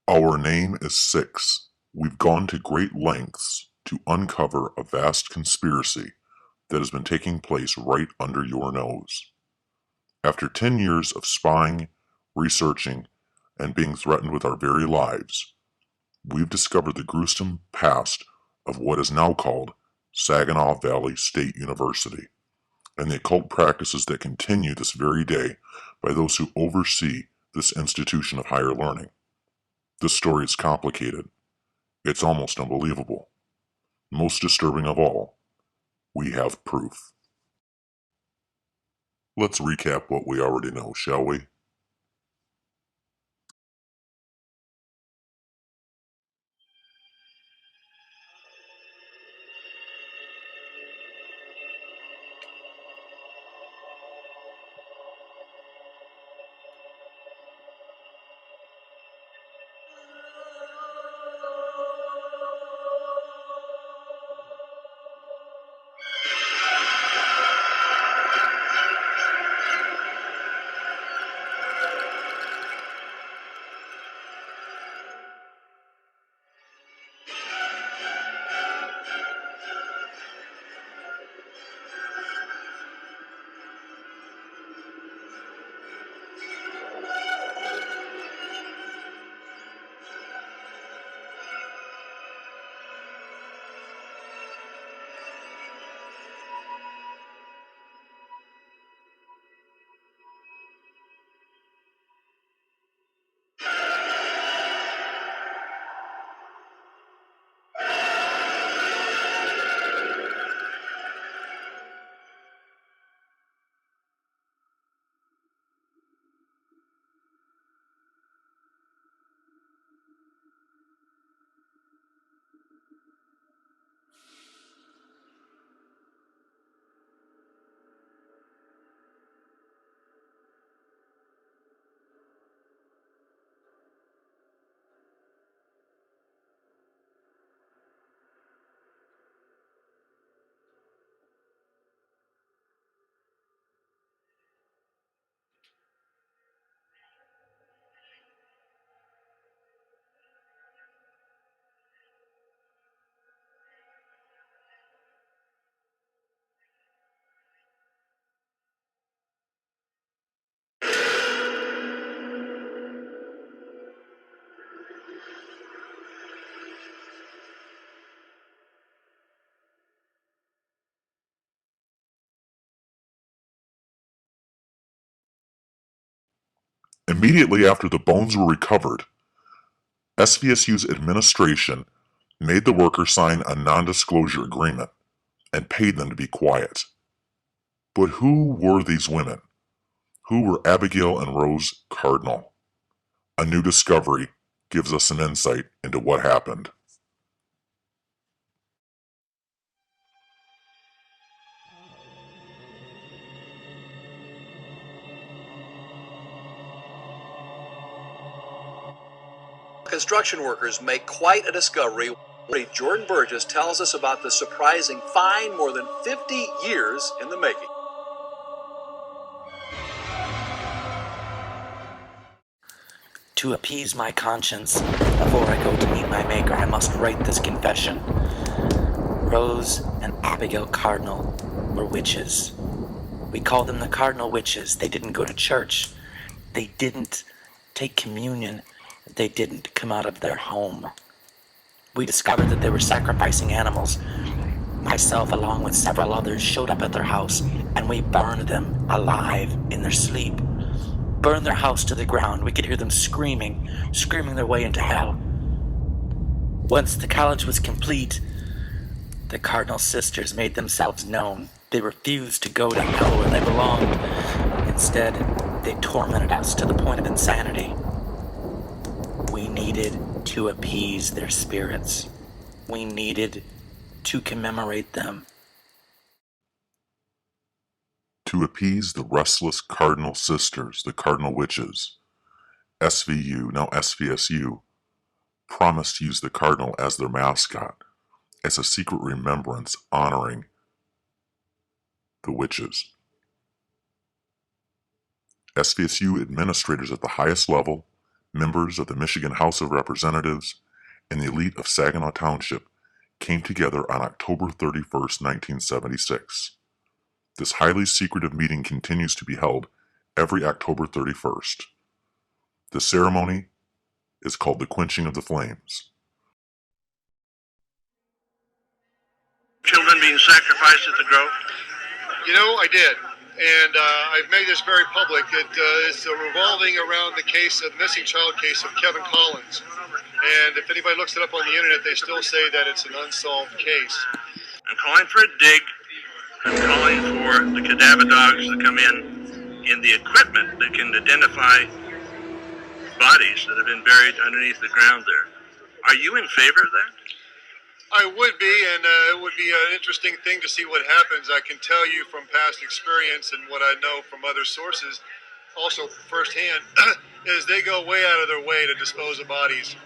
Our name is Six. We've gone to great lengths to uncover a vast conspiracy that has been taking place right under your nose. After 10 years of spying, researching, and being threatened with our very lives, we've discovered the gruesome past of what is now called Saginaw Valley State University, and the occult practices that continue this very day by those who oversee this institution of higher learning. This story is complicated. It's almost unbelievable. Most disturbing of all, we have proof. Let's recap what we already know, shall we? Immediately after the bones were recovered, SVSU's administration made the workers sign a non-disclosure agreement and paid them to be quiet. But who were these women? Who were Abigail and Rose Cardinal? A new discovery gives us an insight into what happened. Construction workers make quite a discovery. Jordan Burgess tells us about the surprising find more than 50 years in the making. To appease my conscience, before I go to meet my maker, I must write this confession. Rose and Abigail Cardinal were witches. We call them the Cardinal Witches. They didn't go to church. They didn't take communion. They didn't come out of their home. We discovered that they were sacrificing animals. Myself, along with several others, showed up at their house, and we burned them alive in their sleep. Burned their house to the ground. We could hear them screaming their way into hell. Once the college was complete, the Cardinal sisters made themselves known. They refused to go to hell where they belonged. Instead, they tormented us to the point of insanity. We needed to appease their spirits. We needed to commemorate them. To appease the restless Cardinal sisters, the Cardinal Witches, SVU, now SVSU, promised to use the Cardinal as their mascot, as a secret remembrance honoring the witches. SVSU administrators at the highest level members of the Michigan House of Representatives, and the elite of Saginaw Township came together on October 31st, 1976. This highly secretive meeting continues to be held every October 31st. The ceremony is called the Quenching of the Flames. Children being sacrificed at the Grove? You know, I did. And I've made this very public. It's revolving around the case, the missing child case of Kevin Collins. And if anybody looks it up on the internet, they still say that it's an unsolved case. I'm calling for a dig. I'm calling for the cadaver dogs to come in the equipment that can identify bodies that have been buried underneath the ground there. Are you in favor of that? I would be, and it would be an interesting thing to see what happens. I can tell you from past experience and what I know from other sources, also firsthand, is they go way out of their way to dispose of bodies.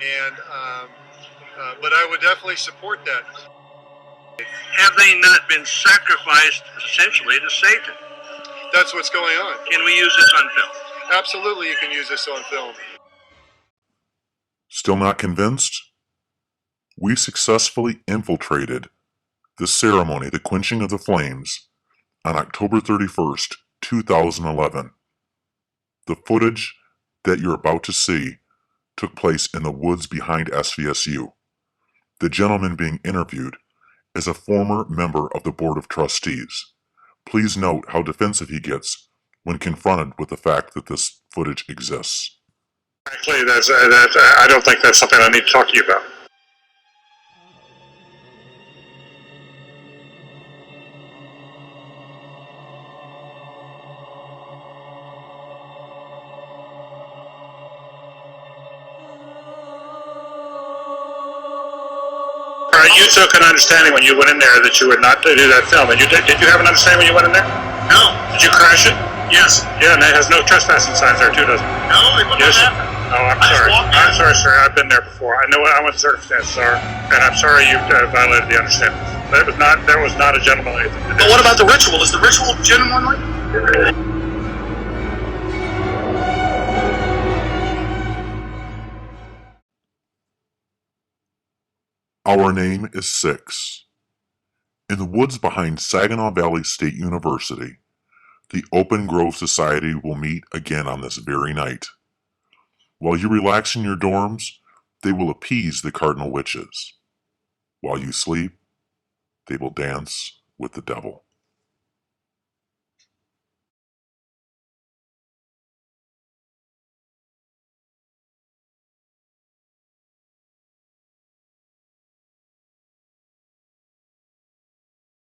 And but I would definitely support that. Have they not been sacrificed essentially to Satan? That's what's going on. Can we use this on film? Absolutely, you can use this on film. Still not convinced? We successfully infiltrated the ceremony, the Quenching of the Flames, on October 31st, 2011. The footage that you're about to see took place in the woods behind SVSU. The gentleman being interviewed is a former member of the Board of Trustees. Please note how defensive he gets when confronted with the fact that this footage exists. Actually, I don't think that's something I need to talk to you about. You took an understanding when you went in there that you would not do that film. And did you have an understanding when you went in there? No. Did you crash it? Yes. Yeah, and it has no trespassing signs there too, doesn't it? No, it wouldn't Yes. happen. Oh, I'm sorry. I'm sorry, sir. I've been there before. I know what the circumstances are, and I'm sorry you violated the understanding. There was not a gentlemanly. But what about the ritual? Is the ritual gentlemanly? Our name is Six. In the woods behind Saginaw Valley State University, the Open Grove Society will meet again on this very night. While you relax in your dorms, they will appease the cardinal witches. While you sleep, they will dance with the devil.